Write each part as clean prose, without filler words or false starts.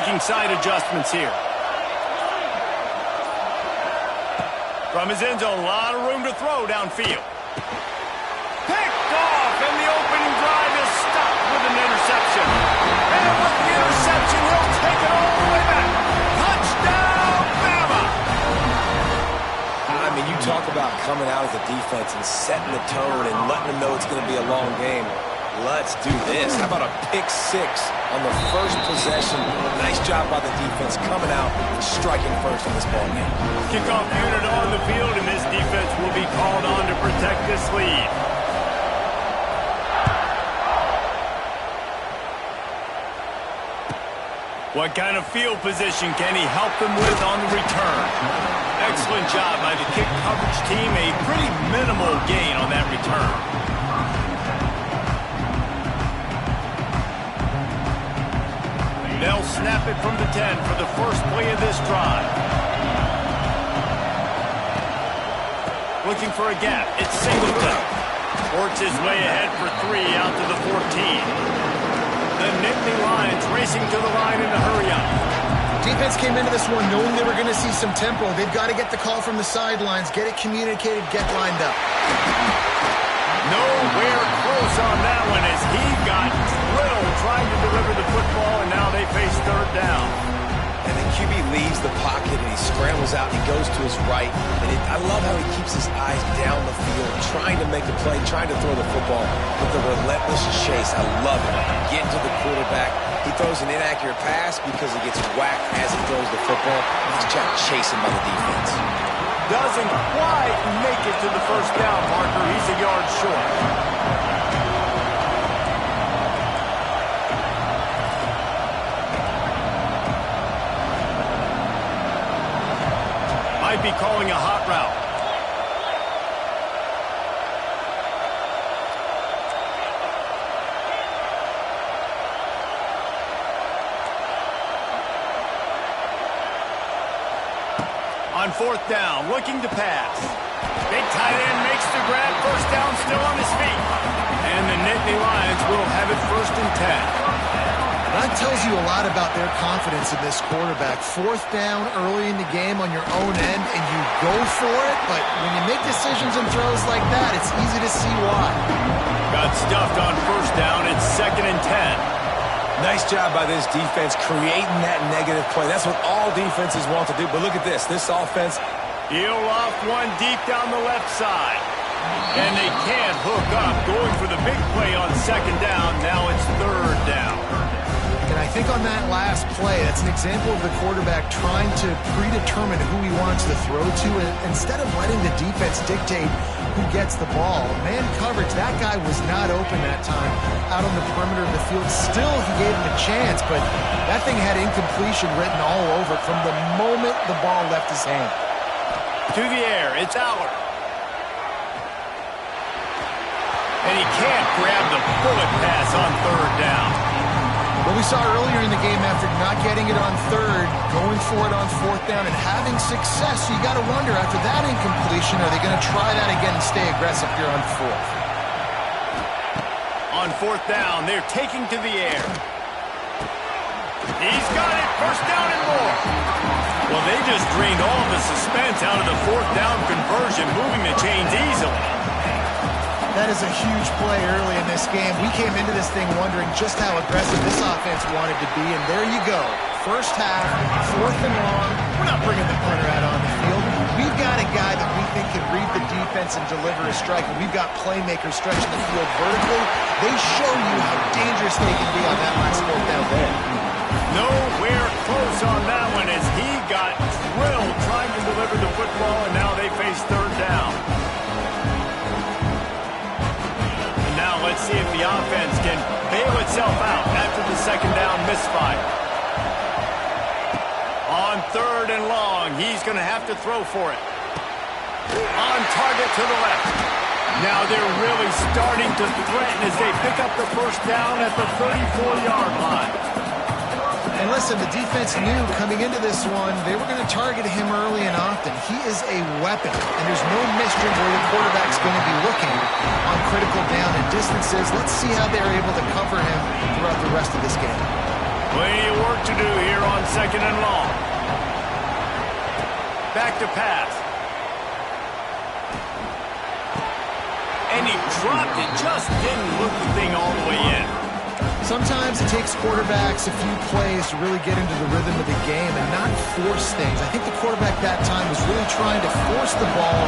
making side adjustments here. From his end zone, a lot of room to throw downfield. Picked off, and the opening drive is stopped with an interception. And with the interception, he'll take it all the way back. Touchdown, Bama! I mean, you talk about coming out as a defense and setting the tone and letting them know it's going to be a long game. Let's do this. How about a pick six on the first possession? Nice job by the defense coming out and striking first in this ball game. Kickoff unit on the field, and this defense will be called on to protect this lead. What kind of field position can he help them with on the return? Excellent job by the kick coverage team. A pretty minimal gain on that return. They'll snap it from the 10 for the first play of this drive. Looking for a gap. It's Singleton. Works his way ahead for 3 out to the 14. The Nittany Lions racing to the line in a hurry-up. Defense came into this one knowing they were going to see some tempo. They've got to get the call from the sidelines, get it communicated, get lined up. Nowhere close on that one as he got drilled trying to deliver the football, and now they face third down. And the QB leaves the pocket and he scrambles out. He goes to his right. And I love how he keeps his eyes down the field, trying to make a play, trying to throw the football with the relentless chase. I love it. Getting to the quarterback. He throws an inaccurate pass because he gets whacked as he throws the football. He's trying to chase him by the defense. Doesn't quite make it to the first down marker. He's a yard short. Might be calling a hot route. On fourth down, looking to pass. Big tight end makes the grab. First down, still on his feet. And the Nittany Lions will have it first and 10. That tells you a lot about their confidence in this quarterback. Fourth down early in the game on your own end, and you go for it, but when you make decisions and throws like that, it's easy to see why. Got stuffed on first down. It's second and 10. Nice job by this defense creating that negative play. That's what all defenses want to do. But look at this. This offense. He'll off one deep down the left side. And they can't hook up. Going for the big play on second down. Now it's third down. And I think on that last play, that's an example of the quarterback trying to predetermine who he wants to throw to, and instead of letting the defense dictate who gets the ball. Man coverage, that guy was not open that time out on the perimeter of the field. Still, he gave him a chance, but that thing had incompletion written all over it from the moment the ball left his hand. To the air, it's Aller. And he can't grab the bullet pass on third down. What we saw earlier in the game, after not getting it on third, going for it on fourth down and having success, you got to wonder, after that incompletion, are they going to try that again and stay aggressive here on fourth? On fourth down, they're taking to the air. He's got it, first down and more. Well, they just drained all the suspense out of the fourth down conversion, moving the chains easily. That is a huge play early in this game. We came into this thing wondering just how aggressive this offense wanted to be, and there you go. First half, fourth and long. We're not bringing the punter out on the field. We've got a guy that we think can read the defense and deliver a strike, and we've got playmakers stretching the field vertically. They show you how dangerous they can be on that last fourth down there. Nowhere close on that one as he got drilled trying to deliver the football, and now they face third down. Let's see if the offense can bail itself out after the second down misfire. On third and long, he's going to have to throw for it. On target to the left. Now they're really starting to threaten as they pick up the first down at the 34-yard line. And listen, the defense knew coming into this one, they were going to target him early and often. He is a weapon, and there's no mystery where the quarterback's going to be looking on critical down and distances. Let's see how they're able to cover him throughout the rest of this game. Plenty of work to do here on 2nd and long. Back to pass. And he dropped it. Just didn't look the thing all the way in. Sometimes it takes quarterbacks a few plays to really get into the rhythm of the game and not force things. I think the quarterback that time was really trying to force the ball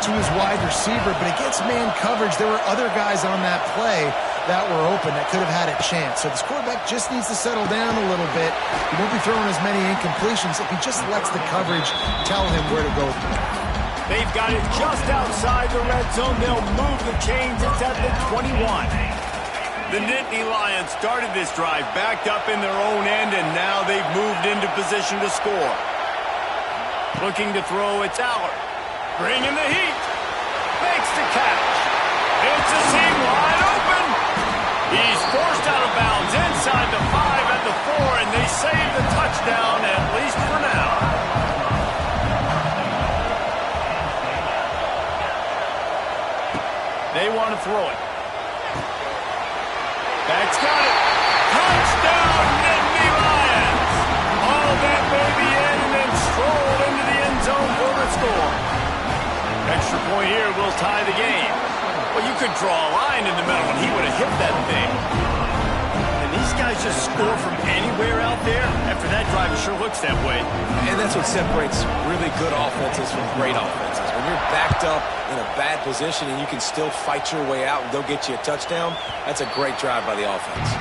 to his wide receiver, but against man coverage, there were other guys on that play that were open that could have had a chance. So this quarterback just needs to settle down a little bit. He won't be throwing as many incompletions if he just lets the coverage tell him where to go. They've got it just outside the red zone. They'll move the chains. It's at the 21. The Nittany Lions started this drive backed up in their own end, and now they've moved into position to score. Looking to throw, it's Allard. Bringing the heat. Makes the catch. It's a seam wide open. He's forced out of bounds inside the 5 at the 4, and they save the touchdown, at least for now. They want to throw it. That's got it. Touchdown, Nittany Lions. All that baby in and then strolled into the end zone for the score. Extra point here will tie the game. Well, you could draw a line in the middle and he would have hit that thing. And these guys just score from anywhere out there. After that drive, it sure looks that way. And that's what separates really good offenses from great offenses. When you're backed up in a bad position and you can still fight your way out and go get you a touchdown, that's a great drive by the offense.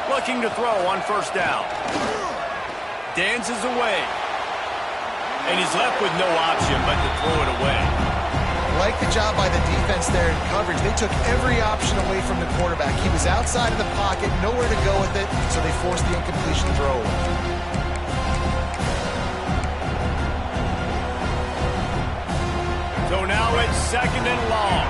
Looking to throw on 1st down. Dances away. And he's left with no option but to throw it away. Like the job by the defense there in coverage. They took every option away from the quarterback. He was outside of the pocket, nowhere to go with it, so they forced the incompletion throw. So now it's 2nd and long.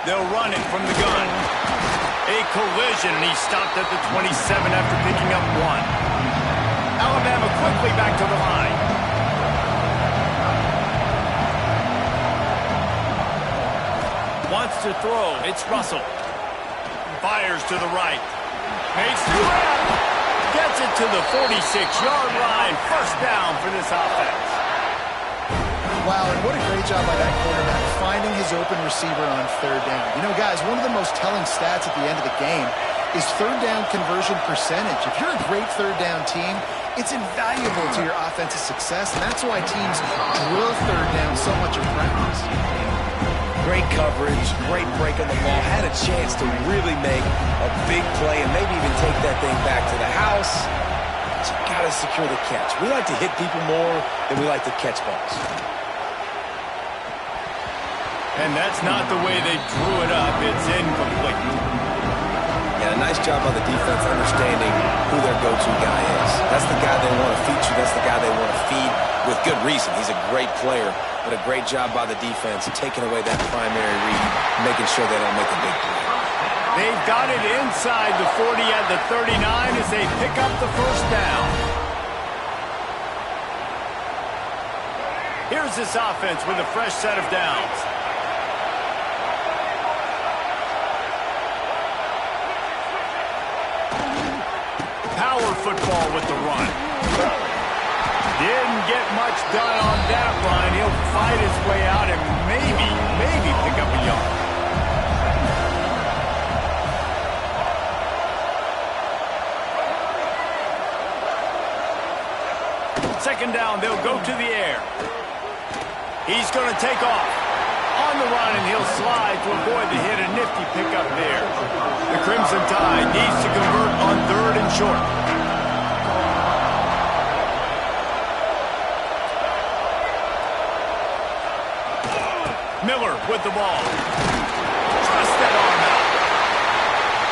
They'll run it from the gun. A collision, and he stopped at the 27 after picking up 1. Alabama quickly back to the line. Wants to throw. It's Russell. Fires to the right. Makes the grab. Gets it to the 46-yard line. 1st down for this offense. Wow, and what a great job by that quarterback, finding his open receiver on 3rd down. You know, guys, one of the most telling stats at the end of the game is 3rd down conversion percentage. If you're a great 3rd down team, it's invaluable to your offensive success, and that's why teams drill 3rd down so much in practice. Great coverage, great break on the ball, had a chance to really make a big play and maybe even take that thing back to the house. But you got to secure the catch. We like to hit people more than we like to catch balls. And that's not the way they drew it up. It's incomplete. Yeah, a nice job by the defense understanding who their go-to guy is. That's the guy they want to feature. That's the guy they want to feed with good reason. He's a great player, but a great job by the defense taking away that primary read, making sure they don't make a big play. They've got it inside the 40 at the 39 as they pick up the 1st down. Here's this offense with a fresh set of downs. Power football with the run. Didn't get much done on that run. He'll fight his way out and maybe pick up a yard. 2nd down, they'll go to the air. He's going to take off. On the run, and he'll slide to avoid the hit. A nifty pickup there. The Crimson Tide needs to convert on 3rd and short. Miller with the ball. Trust that arm out.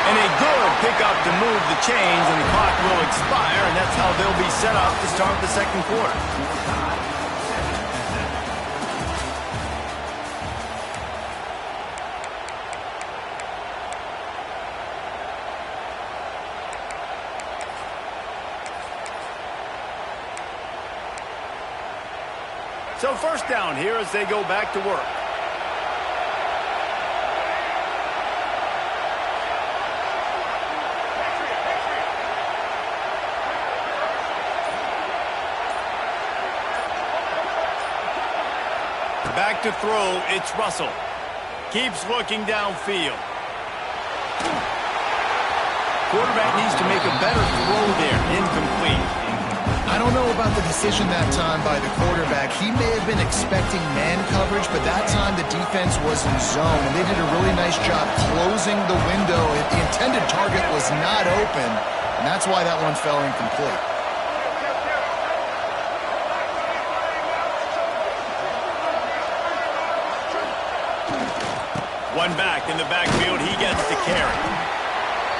And a good pickup to move the chains, and the clock will expire, and that's how they'll be set up to start the second quarter. So first down here as they go back to work. Back to throw, it's Russell. Keeps looking downfield. Quarterback needs to make a better throw there. Incomplete. I don't know about the decision that time by the quarterback. He may have been expecting man coverage, but that time the defense was in zone, and they did a really nice job closing the window. The intended target was not open, and that's why that one fell incomplete. One back in the backfield, he gets the carry.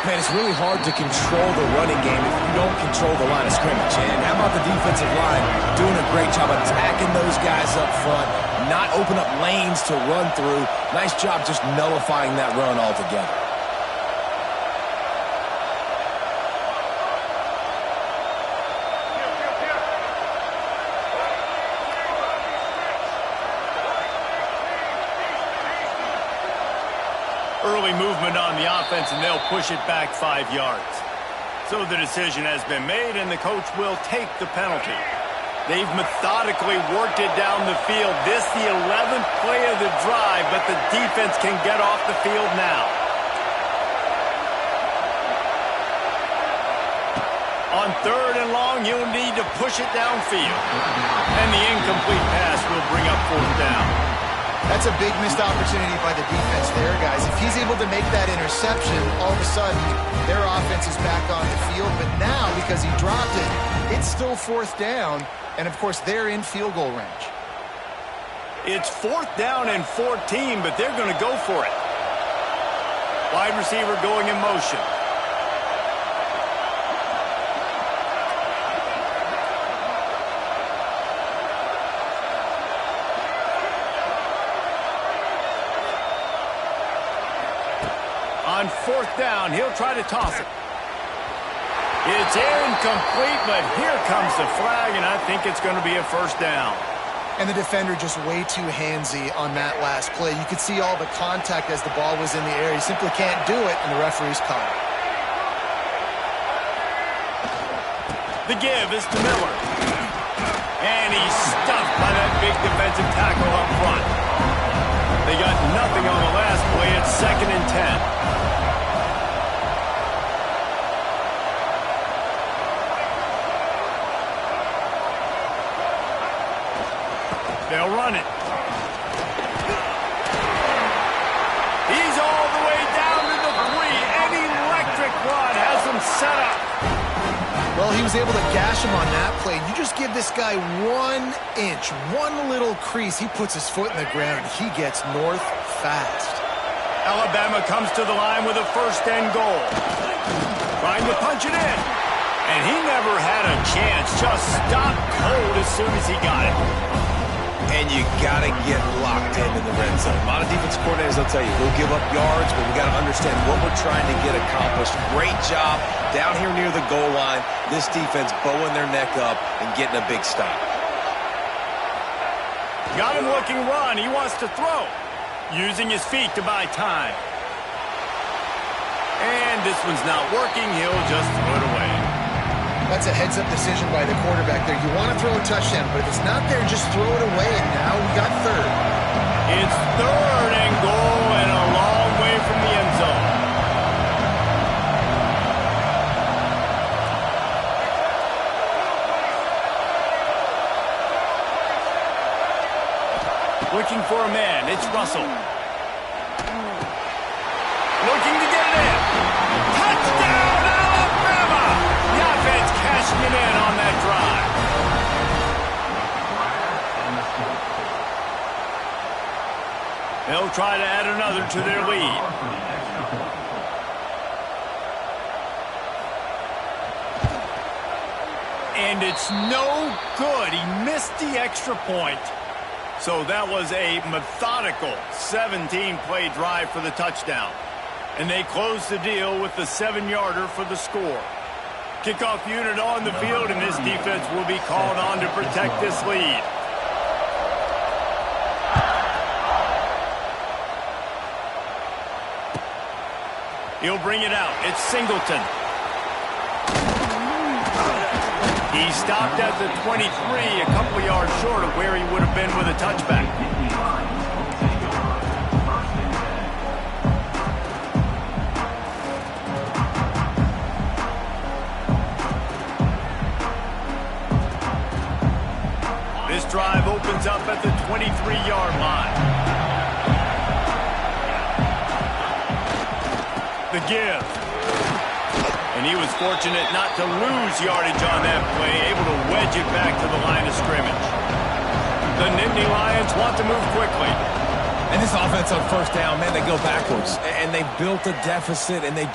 Man, it's really hard to control the running game if you don't control the line of scrimmage. And how about the defensive line doing a great job attacking those guys up front, not open up lanes to run through. Nice job just nullifying that run altogether. Early movement on the offense, and they'll push it back 5 yards. So the decision has been made, and the coach will take the penalty. They've methodically worked it down the field. This the 11th play of the drive, but the defense can get off the field now. On third and long, you'll need to push it downfield. And the incomplete pass will bring up fourth down. That's a big missed opportunity by the defense there, guys. If he's able to make that interception, all of a sudden, their offense is back on the field. But now, because he dropped it, it's still fourth down. And, of course, they're in field goal range. It's fourth down and 14, but they're going to go for it. Wide receiver going in motion. On fourth down, he'll try to toss it. It's incomplete, but here comes the flag, and I think it's going to be a first down. And the defender just way too handsy on that last play. You could see all the contact as the ball was in the air. He simply can't do it, and the referee's called it. The give is to Miller. And he's stuffed by that big defensive tackle up front. They got nothing on the last play. It's 2nd and 10. They'll run it. He's all the way down to the 3. An electric run has him set up. Well, he was able to gash him on that play. You just give this guy 1 inch, one little crease. He puts his foot in the ground. He gets north fast. Alabama comes to the line with a 1st and goal. Trying to punch it in. And he never had a chance. Just stopped cold as soon as he got it. And you got to get locked into the red zone. A lot of defense coordinators will tell you, we'll give up yards, but we got to understand what we're trying to get accomplished. Great job down here near the goal line. This defense bowing their neck up and getting a big stop. Got him looking run. He wants to throw. Using his feet to buy time. And this one's not working. He'll just throw it away. That's a heads-up decision by the quarterback there. You want to throw a touchdown, but if it's not there, just throw it away. And now we got 3rd. It's 3rd and goal and a long way from the end zone. Looking for a man. It's Russell. Looking to get it in. Touchdown, Alabama! The offense cashing it in on that drive. They'll try to add another to their lead. And it's no good. He missed the extra point. So that was a methodical 17-play drive for the touchdown. And they close the deal with the 7-yarder for the score. Kickoff unit on the field, and this defense will be called on to protect this lead. He'll bring it out. It's Singleton. He stopped at the 23, a couple yards short of where he would have been with a touchback. This drive opens up at the 23-yard line. The give. And he was fortunate not to lose yardage on that play, able to wedge it back to the line of scrimmage. The Nittany Lions want to move quickly. And this offense on first down, man, they go backwards. And they built a deficit, and they've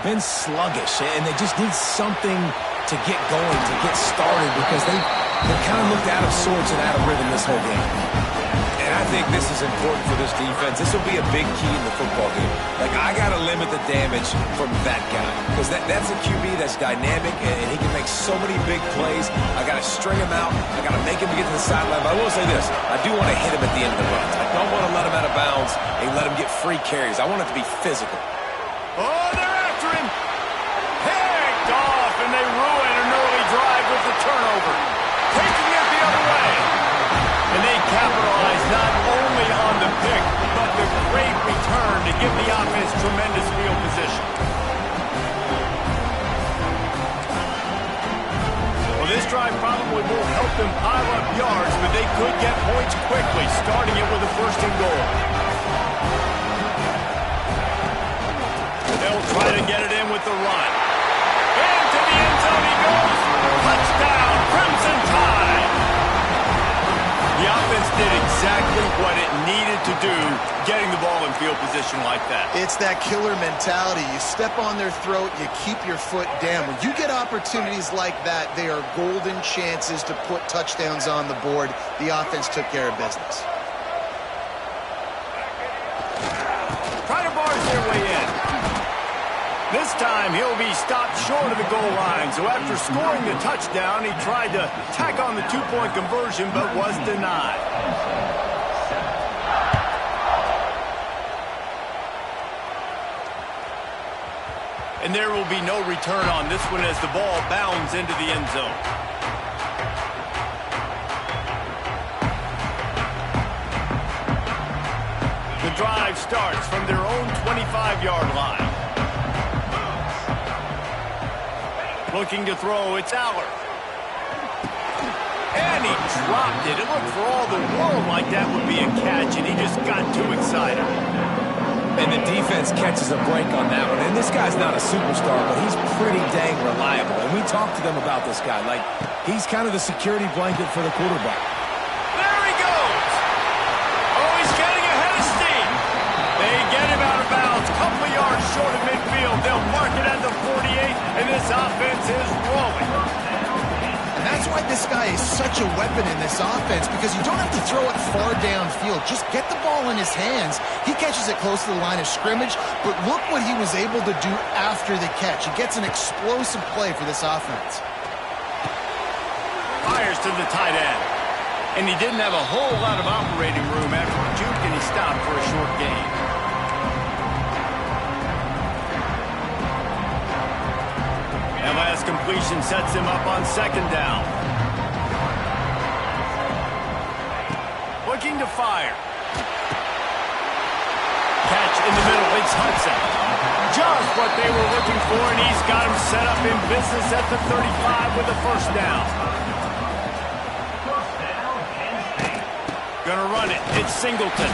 been sluggish. And they just need something to get going, to get started, because they kind of looked out of sorts and out of rhythm this whole game. And I think this is important for this defense. This will be a big key in the football game. Like, I got to limit the damage from that guy, because that's a QB that's dynamic, and he can make so many big plays. I got to string him out. I got to make him get to the sideline. But I will say this. I do want to hit him at the end of the runs. I don't want to let him out of bounds and let him get free carries. I want it to be physical. Oh, they're after him. Picked off, and they ruin an early drive with the turnover. Taking it the other way. And they capitalize not only on the pick, but the great return to give the offense tremendous field position. Well, this drive probably won't help them pile up yards, but they could get points quickly, starting it with a 1st and goal. They'll try to get it in with the run. Into the end zone he goes. Touchdown, Crimson Tide. The offense did exactly what it needed to do, getting the ball in field position like that. It's that killer mentality. You step on their throat, you keep your foot down. When you get opportunities like that, they are golden chances to put touchdowns on the board. The offense took care of business. Try to barge their way in. This time, he'll be stopped short of the goal line. So after scoring the touchdown, he tried to tack on the 2-point conversion, but was denied. And there will be no return on this one as the ball bounds into the end zone. The drive starts from their own 25-yard line. Looking to throw, it's Aller. And he dropped it. It looked for all the world like that would be a catch, and he just got too excited. And the defense catches a break on that one. And this guy's not a superstar, but he's pretty dang reliable. And we talked to them about this guy. Like, he's kind of the security blanket for the quarterback. There he goes. Oh, he's getting ahead of steam. They get him out of bounds. Couple of yards short of midfield. They'll mark it at the 48, and this offense is rolling. And that's why this guy is such a weapon in this offense, because you don't have to throw it far downfield. Just get the ball in his hands. He catches it close to the line of scrimmage, but look what he was able to do after the catch. He gets an explosive play for this offense. Fires to the tight end. And he didn't have a whole lot of operating room after the juke, and he stopped for a short gain. That last completion sets him up on 2nd down. Looking to fire. Catch in the middle, it's Hudson. Just what they were looking for, and he's got him set up in business at the 35 with a 1st down. Gonna run it, it's Singleton.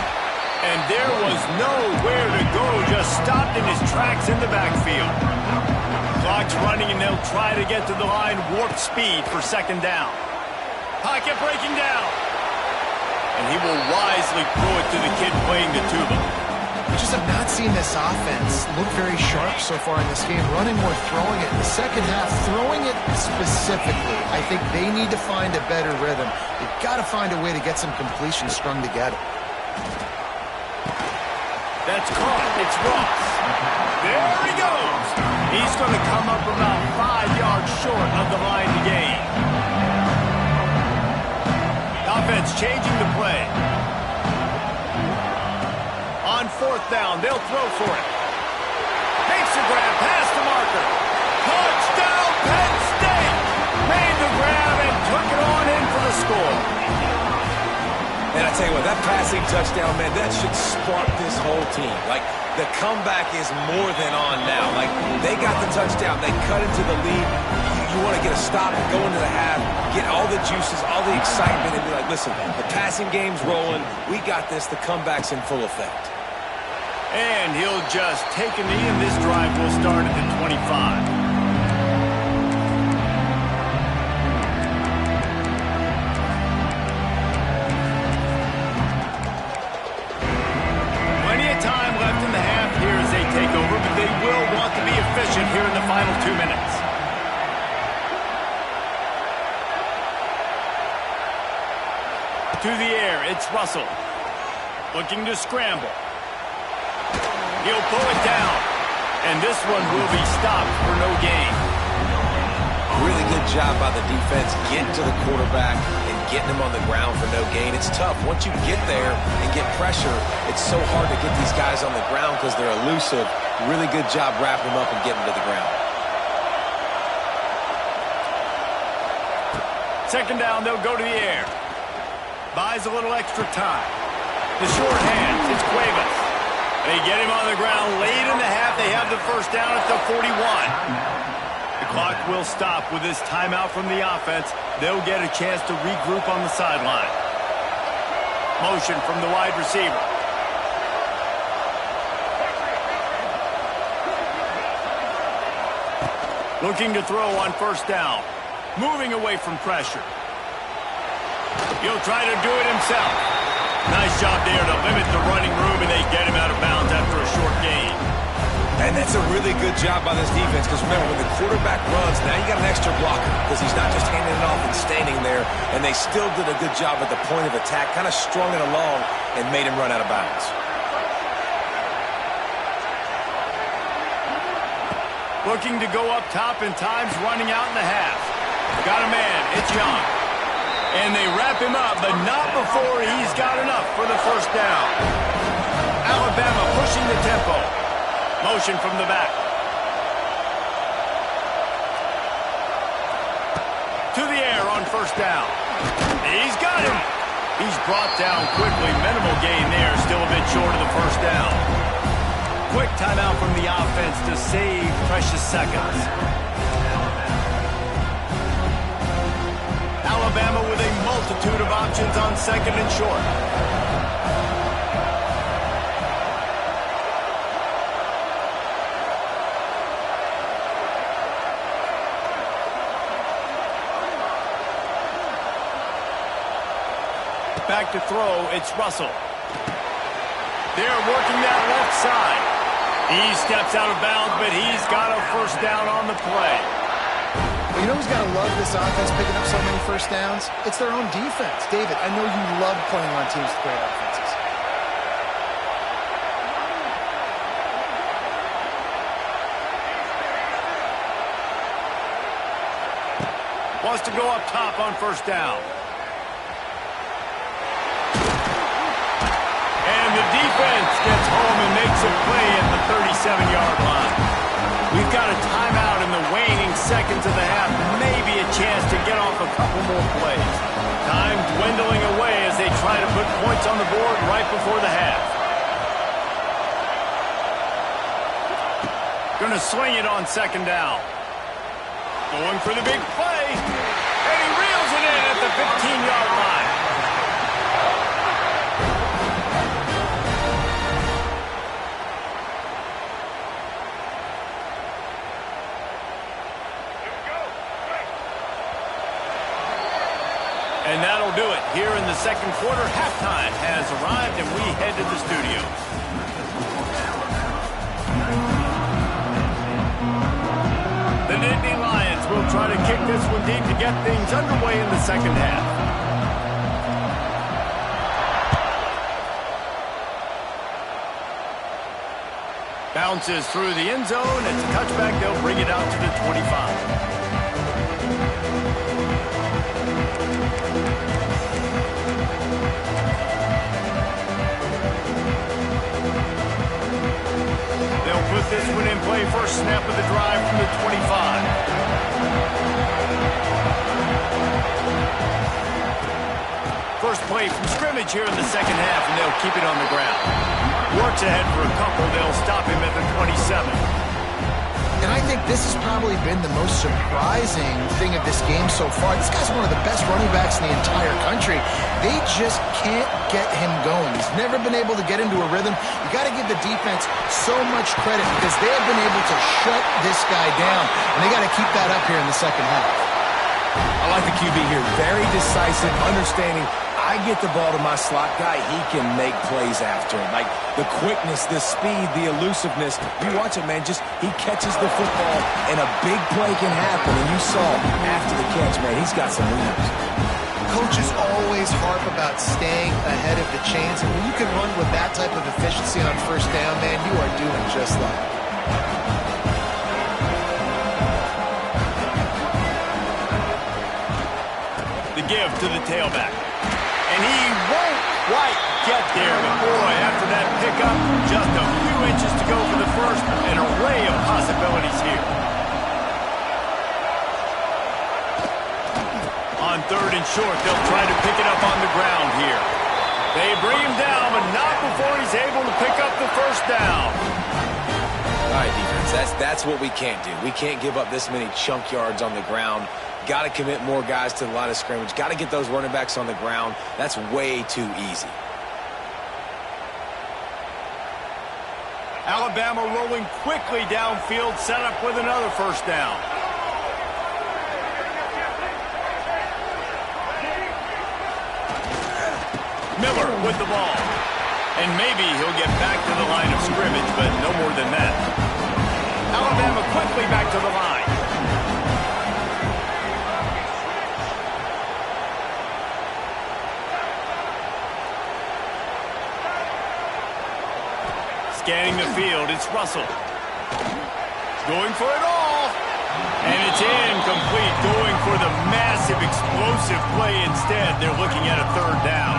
And there was nowhere to go, just stopped in his tracks in the backfield. Clock's running, and they'll try to get to the line, warp speed for 2nd down. Pocket breaking down. And he will wisely throw it to the kid playing the tuba. just have not seen this offense look very sharp so far in this game, running more, throwing it. In the second half, throwing it specifically, I think they need to find a better rhythm. They've got to find a way to get some completions strung together. That's caught. It's Ross. There he goes. He's going to come up about 5 yards short of the line to gain. Offense changing the play. On fourth down, they'll throw for it. Makes a grab past the marker. Touchdown, Penn State! Made the grab and took it on in for the score. And I tell you what, that passing touchdown, man, that should spark this whole team. Like, the comeback is more than on now. Like, they got the touchdown. They cut into the lead. You want to get a stop and go into the half, get all the juices, all the excitement, and be like, listen, the passing game's rolling. We got this. The comeback's in full effect. And he'll just take a knee, and this drive will start at the 25. Time left in the half here as they take over, but they will want to be efficient here in the final 2 minutes. To the air, it's Russell. Looking to scramble. He'll pull it down. And this one will be stopped for no gain. Really good job by the defense getting to the quarterback and getting him on the ground for no gain. It's tough. Once you get there and get pressure, it's so hard to get these guys on the ground because they're elusive. Really good job wrapping them up and getting to the ground. Second down, they'll go to the air. Buys a little extra time. The short hands, it's Cuevas. They get him on the ground late in the half. They have the first down at the 41. The clock will stop with this timeout from the offense. They'll get a chance to regroup on the sideline. Motion from the wide receiver. Looking to throw on first down. Moving away from pressure. He'll try to do it himself. Nice job there to limit the running room, and they get him out of bounds after a short gain. And that's a really good job by this defense because, remember, when the quarterback runs, now you got an extra blocker because he's not just handing it off and standing there, and they still did a good job at the point of attack, kind of strung it along and made him run out of bounds. Looking to go up top, and time's running out in the half. Got a man. It's Young. And they wrap him up, but not before he's got enough for the first down. Alabama pushing the tempo. Motion from the back. To the air on first down. He's got him. He's brought down quickly. Minimal gain there. Still a bit short of the first down. Quick timeout from the offense to save precious seconds. Alabama with a multitude of options on second and short. Back to throw, it's Russell. They're working that left side. He steps out of bounds, but he's got a first down on the play. Well, you know who's got to love this offense picking up so many first downs? It's their own defense. David, I know you love playing on teams with great offenses. Wants to go up top on first down. And the defense gets home and makes a play at the 37-yard line. We've got a timeout in the waning seconds of the half. Maybe a chance to get off a couple more plays. Time dwindling away as they try to put points on the board right before the half. Gonna swing it on second down. Going for the big play. And he reels it in at the 15-yard line. And that'll do it. Here in the second quarter, halftime has arrived, and we head to the studio. try to kick this one deep to get things underway in the second half. Bounces through the end zone. It's a touchback. They'll bring it out to the 25. Put this one in play, first snap of the drive from the 25. First play from scrimmage here in the second half, and they'll keep it on the ground. Works ahead for a couple. They'll stop him at the 27. And I think this has probably been the most surprising thing of this game so far. This guy's one of the best running backs in the entire country. They just can't get him going. He's never been able to get into a rhythm. You got to give the defense so much credit because they have been able to shut this guy down, and they got to keep that up here in the second half. I like the QB here. Very decisive, understanding I get the ball to my slot guy, he can make plays after him. Like the quickness, the speed, the elusiveness. You watch it, man, just he catches the football and a big play can happen. And you saw after the catch, man, he's got some wheels. Coaches always harp about staying ahead of the chains, and when you can run with that type of efficiency on first down, man, you are doing just that. The give to the tailback. And he won't quite get there, but boy, after that pickup, just a few inches to go for the first, an array of possibilities here. On third and short, they'll try to pick it up on the ground here. They bring him down, but not before he's able to pick up the first down. All right, defense, that's what we can't do. We can't give up this many chunk yards on the ground. Got to commit more guys to the line of scrimmage. Got to get those running backs on the ground. That's way too easy. Alabama rolling quickly downfield, set up with another first down. Miller with the ball. And maybe he'll get back to the line of scrimmage, but no more than that. Alabama quickly back to the line. Scanning the field, it's Russell. Going for it all. And it's incomplete, going for the massive, explosive play instead. They're looking at a third down.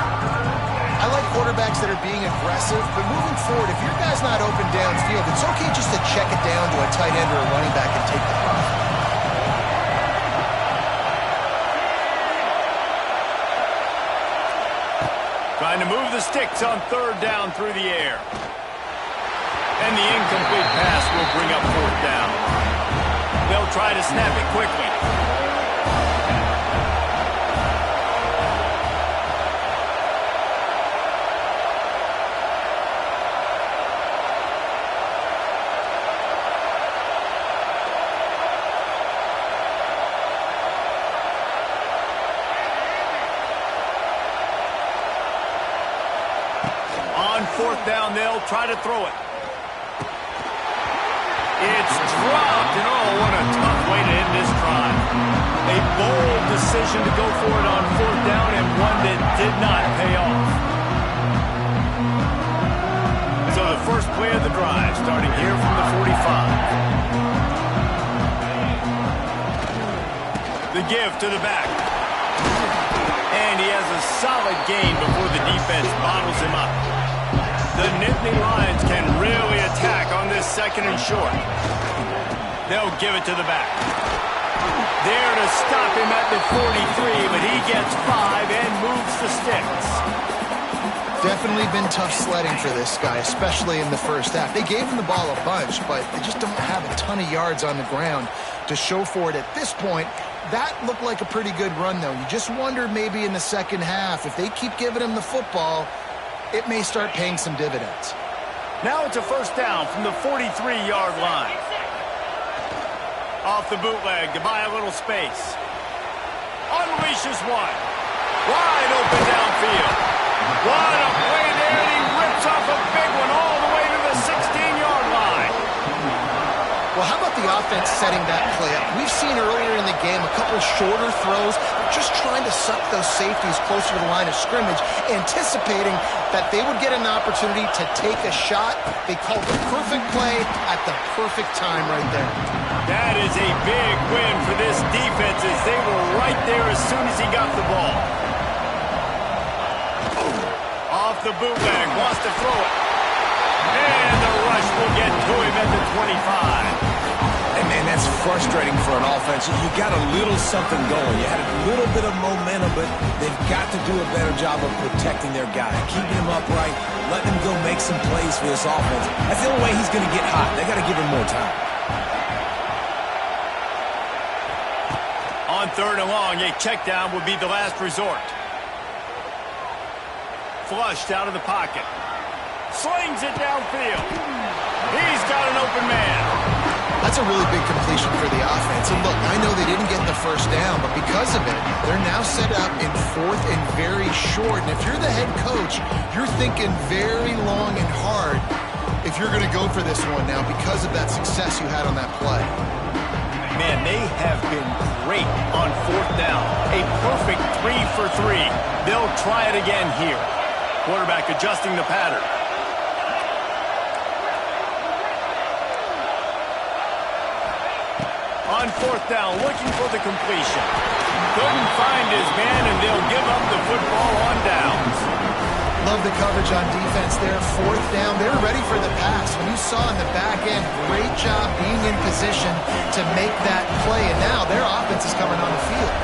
I like quarterbacks that are being aggressive, but moving forward, if your guy's not open downfield, it's okay just to check it down to a tight end or a running back and take the punt. Trying to move the sticks on third down through the air. And the incomplete pass will bring up fourth down. They'll try to snap it quickly. On fourth down, they'll try to throw it. It's dropped, and oh, what a tough way to end this drive. A bold decision to go for it on fourth down, and one that did not pay off. So the first play of the drive, starting here from the 45. The give to the back. And he has a solid gain before the defense bottles him up. The Nittany Lions can really attack on this second and short. They'll give it to the back. There to stop him at the 43, but he gets 5 and moves the sticks. Definitely been tough sledding for this guy, especially in the first half. They gave him the ball a bunch, but they just don't have a ton of yards on the ground to show for it at this point. That looked like a pretty good run, though. You just wondered maybe in the second half, if they keep giving him the football, it may start paying some dividends. Now it's a first down from the 43-yard line. Off the bootleg to buy a little space. Unleashes one. Wide open downfield. What a play there, and he rips off a big one all the way to the 16-yard line. Well, how about the offense setting that play up. We've seen earlier in the game a couple shorter throws, just trying to suck those safeties closer to the line of scrimmage, anticipating that they would get an opportunity to take a shot. They called the perfect play at the perfect time right there. That is a big win for this defense as they were right there as soon as he got the ball. Off the bootleg, wants to throw it. And the rush will get to him at the 25. And, man, that's frustrating for an offense. You got a little something going. You had a little bit of momentum, but they've got to do a better job of protecting their guy, keeping him upright, letting him go make some plays for this offense. That's the only way he's going to get hot. They got to give him more time. On 3rd and long, a check down would be the last resort. Flushed out of the pocket. Slings it downfield. He's got an open man. That's a really big completion for the offense. And look, I know they didn't get the first down, but because of it, they're now set up in 4th and very short. And if you're the head coach, you're thinking very long and hard if you're going to go for this one now because of that success you had on that play. Man, they have been great on 4th down. A perfect 3 for 3. They'll try it again here. Quarterback adjusting the pattern. On 4th down, looking for the completion. Couldn't find his man, and they'll give up the football on downs. Love the coverage on defense there. 4th down, they're ready for the pass. When you saw in the back end, great job being in position to make that play. And now their offense is coming on the field.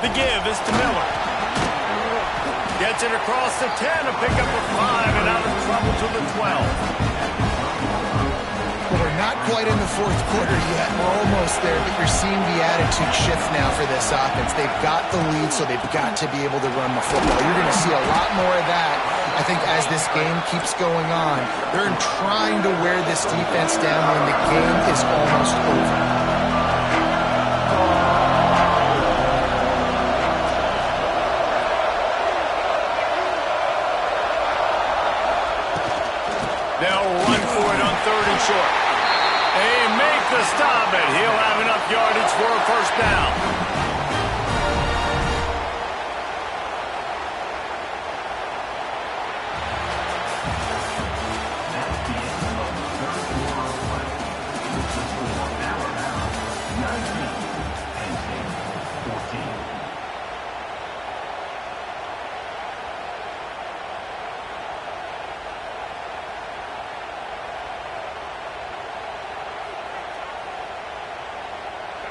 The give is to Miller. Gets it across the 10, a pickup of 5, and out of trouble to the 12. Well, we're not quite in the 4th quarter yet. We're almost there, but you're seeing the attitude shift now for this offense. They've got the lead, so they've got to be able to run the football. You're going to see a lot more of that, I think, as this game keeps going on. They're trying to wear this defense down when the game is almost over. They'll run for it on 3rd and short. They make the stop, and he'll have enough yardage for a first down.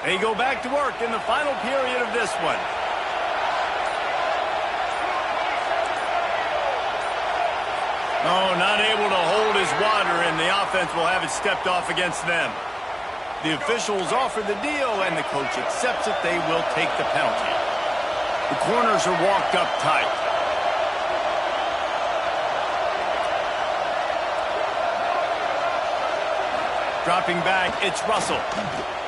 They go back to work in the final period of this one. Oh, not able to hold his water, and the offense will have it stepped off against them. The officials offer the deal, and the coach accepts it. They will take the penalty. The corners are walked up tight. Dropping back, it's Russell.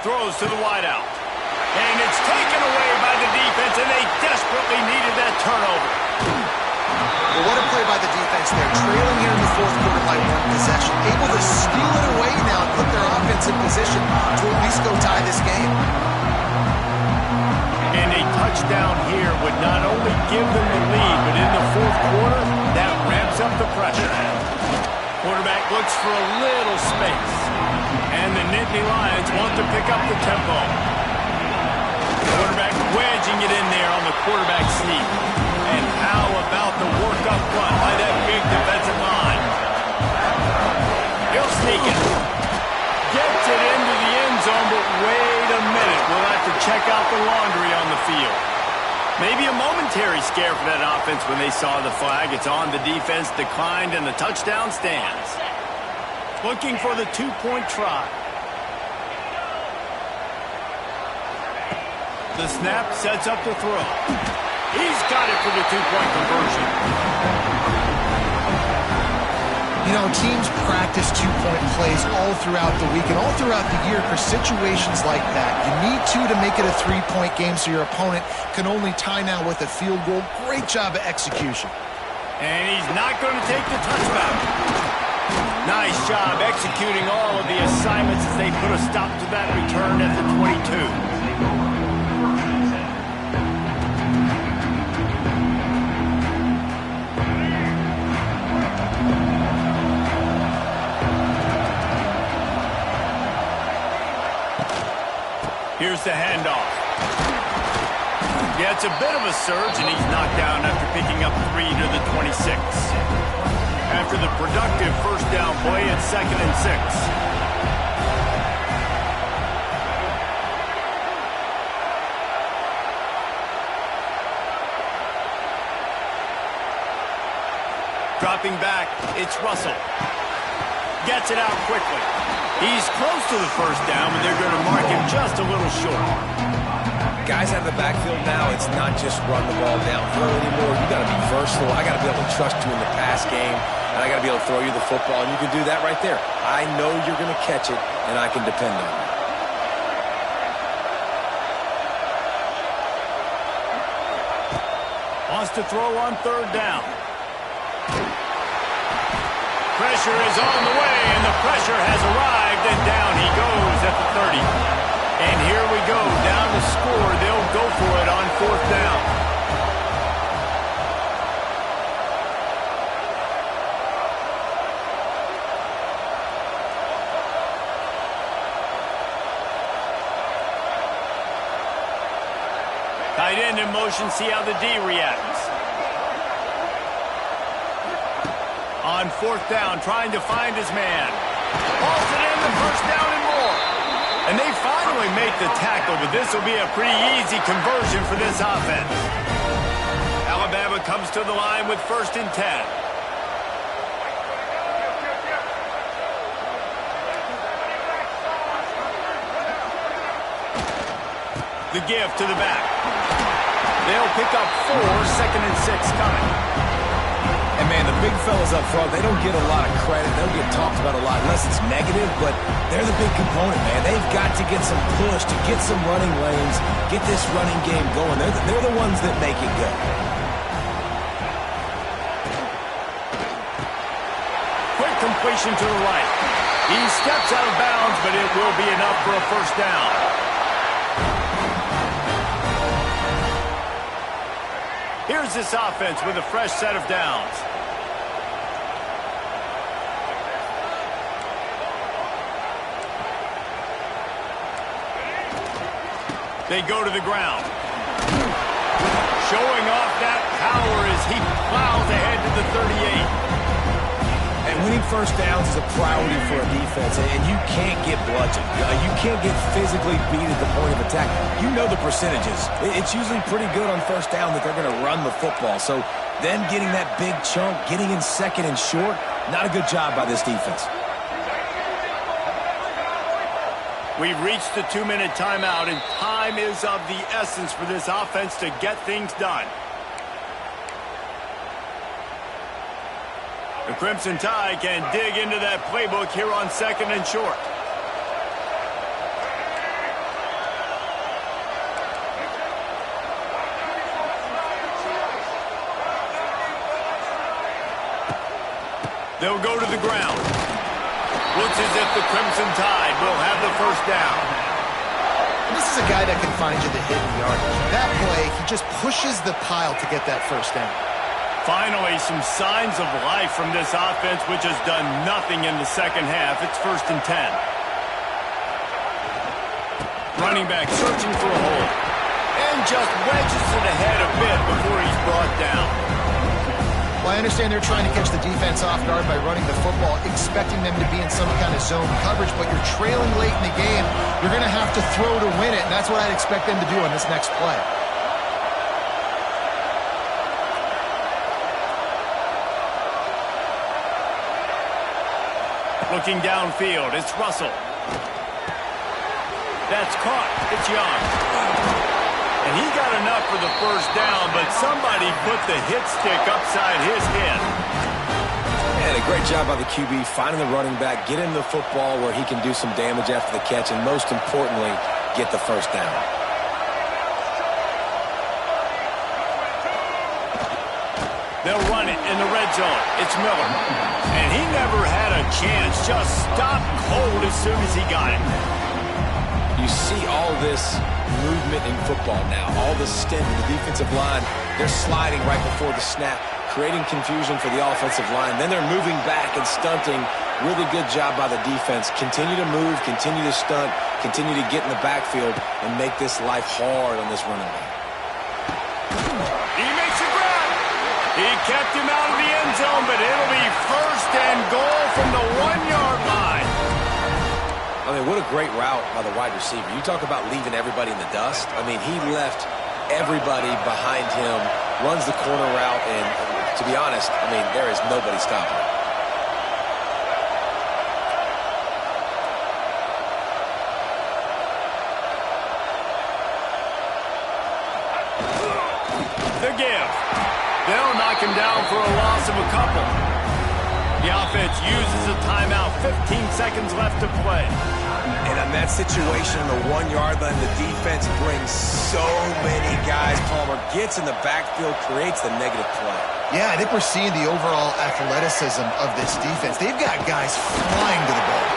Throws to the wideout. And it's taken away by the defense, and they desperately needed that turnover. Well, what a play by the defense there. Trailing here in the 4th quarter by 1 possession. Able to steal it away now and put their offense in position to at least go tie this game. And a touchdown here would not only give them the lead, but in the 4th quarter, that ramps up the pressure. Quarterback looks for a little space. And the Nittany Lions want to pick up the tempo. Quarterback wedging it in there on the quarterback sneak. And how about the work up front by that big defensive line? He'll sneak it. Gets it into the end zone, but wait a minute. We'll have to check out the laundry on the field. Maybe a momentary scare for that offense when they saw the flag. It's on, the defense declined, and the touchdown stands. Looking for the 2-point try. The snap sets up the throw. He's got it for the 2-point conversion. You know, teams practice 2-point plays all throughout the week and all throughout the year for situations like that. You need to make it a 3-point game so your opponent can only tie now with a field goal. Great job of execution. And he's not going to take the touchback. Nice job executing all of the assignments as they put a stop to that return at the 22. Here's the handoff. Yeah, it's a bit of a surge, and he's knocked down after picking up 3 to the 26. After the productive first down play, it's 2nd and 6. Dropping back, it's Russell. Gets it out quickly. He's close to the first down, but they're going to mark him just a little short. Guys out of the backfield now, it's not just run the ball downhill anymore. You got to be versatile. I got to be able to trust you in the pass game, and I got to be able to throw you the football, and you can do that right there. I know you're going to catch it, and I can depend on you. Wants to throw on 3rd down. Pressure is on the way, and the pressure has arrived, and down he goes at the 30. And here we go, down to score. They'll go for it on 4th down. Tight end in motion, see how the D reacts. On 4th down, trying to find his man. Hauls it in, the first down and more. And they finally make the tackle, but this will be a pretty easy conversion for this offense. Alabama comes to the line with 1st and 10. The give to the back. They'll pick up 4, 2nd and 6 coming. And, man, the big fellas up front, they don't get a lot of credit. They don't get talked about a lot unless it's negative, but they're the big component, man. They've got to get some push, to get some running lanes, get this running game going. They're the ones that make it go. Quick completion to the right. He steps out of bounds, but it will be enough for a first down. Here's this offense with a fresh set of downs. They go to the ground. Showing off that power as he plows ahead to the 38. And winning first downs is a priority for a defense, and you can't get bludgeoned. You can't get physically beat at the point of attack. You know the percentages. It's usually pretty good on first down that they're going to run the football. So then getting that big chunk, getting in 2nd and short, not a good job by this defense. We've reached the 2-minute timeout, and time is of the essence for this offense to get things done. The Crimson Tide can dig into that playbook here on 2nd and short. They'll go to the ground. Looks as if the Crimson Tide will have the first down. And this is a guy that can find you the hidden yardage. That play, he just pushes the pile to get that first down. Finally, some signs of life from this offense, which has done nothing in the second half. It's 1st and 10. Running back searching for a hole. And just wedges it ahead a bit before he's brought down. Well, I understand they're trying to catch the defense off guard by running the football, expecting them to be in some kind of zone coverage, but you're trailing late in the game. You're going to have to throw to win it, and that's what I'd expect them to do on this next play. Looking downfield, it's Russell. That's caught. It's Young. And he got enough for the first down, but somebody put the hit stick upside his head. And a great job by the QB finding the running back, getting the football where he can do some damage after the catch, and most importantly, get the first down. They'll run it in the red zone. It's Miller. And he never had a chance. Just stopped cold as soon as he got it. You see all this movement in football now. All the stint in the defensive line. They're sliding right before the snap, creating confusion for the offensive line. Then they're moving back and stunting. Really good job by the defense. Continue to move, continue to stunt, continue to get in the backfield, and make this life hard on this running back. He makes a grab. He kept him out of the end zone, but it'll be first and goal from the 1-yard line. I mean, what a great route by the wide receiver. You talk about leaving everybody in the dust. I mean, he left everybody behind him, runs the corner route, and to be honest, I mean, there is nobody stopping him. The give. They'll knock him down for a loss of a couple. The offense uses a timeout. 15 seconds left to play. And on that situation on the 1-yard line, the defense brings so many guys. Palmer gets in the backfield, creates the negative play. Yeah, I think we're seeing the overall athleticism of this defense. They've got guys flying to the ball.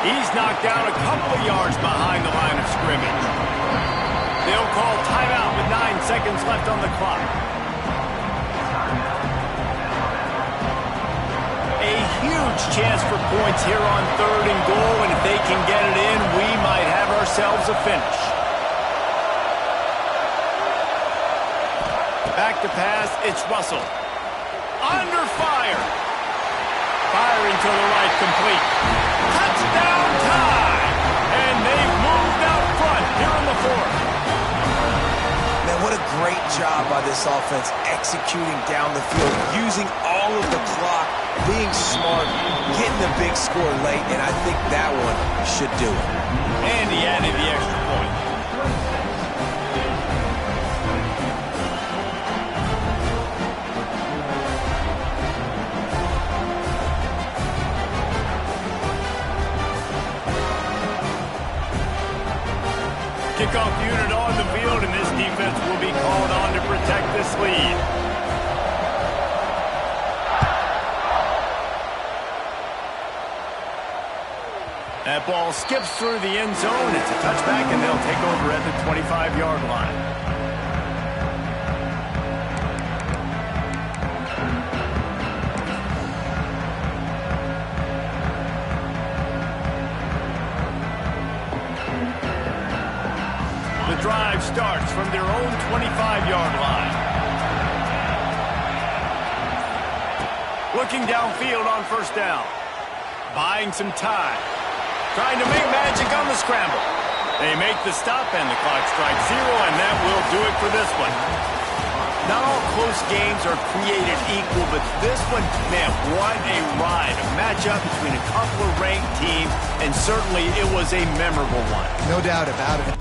He's knocked down a couple of yards behind the line of scrimmage. They'll call timeout with 9 seconds left on the clock. A huge chance for points here on 3rd and goal, and if they can get it in, we might have ourselves a finish. Back to pass, it's Russell. Under fire. Firing to the right, complete. Touchdown time! And they've moved out front here in the 4th. Man, what a great job by this offense executing down the field, using all of the clock, being smart, getting the big score late, and I think that one should do it. And he added the extra point. Kickoff unit on the field, and this defense will be called on to protect this lead. That ball skips through the end zone. It's a touchback, and they'll take over at the 25-yard line. The drive starts from their own 25-yard line. Looking downfield on 1st down. Buying some time. Trying to make magic on the scramble. They make the stop, and the clock strikes 0, and that will do it for this one. Not all close games are created equal, but this one, man, what a ride. A matchup between a couple of ranked teams, and certainly it was a memorable one. No doubt about it.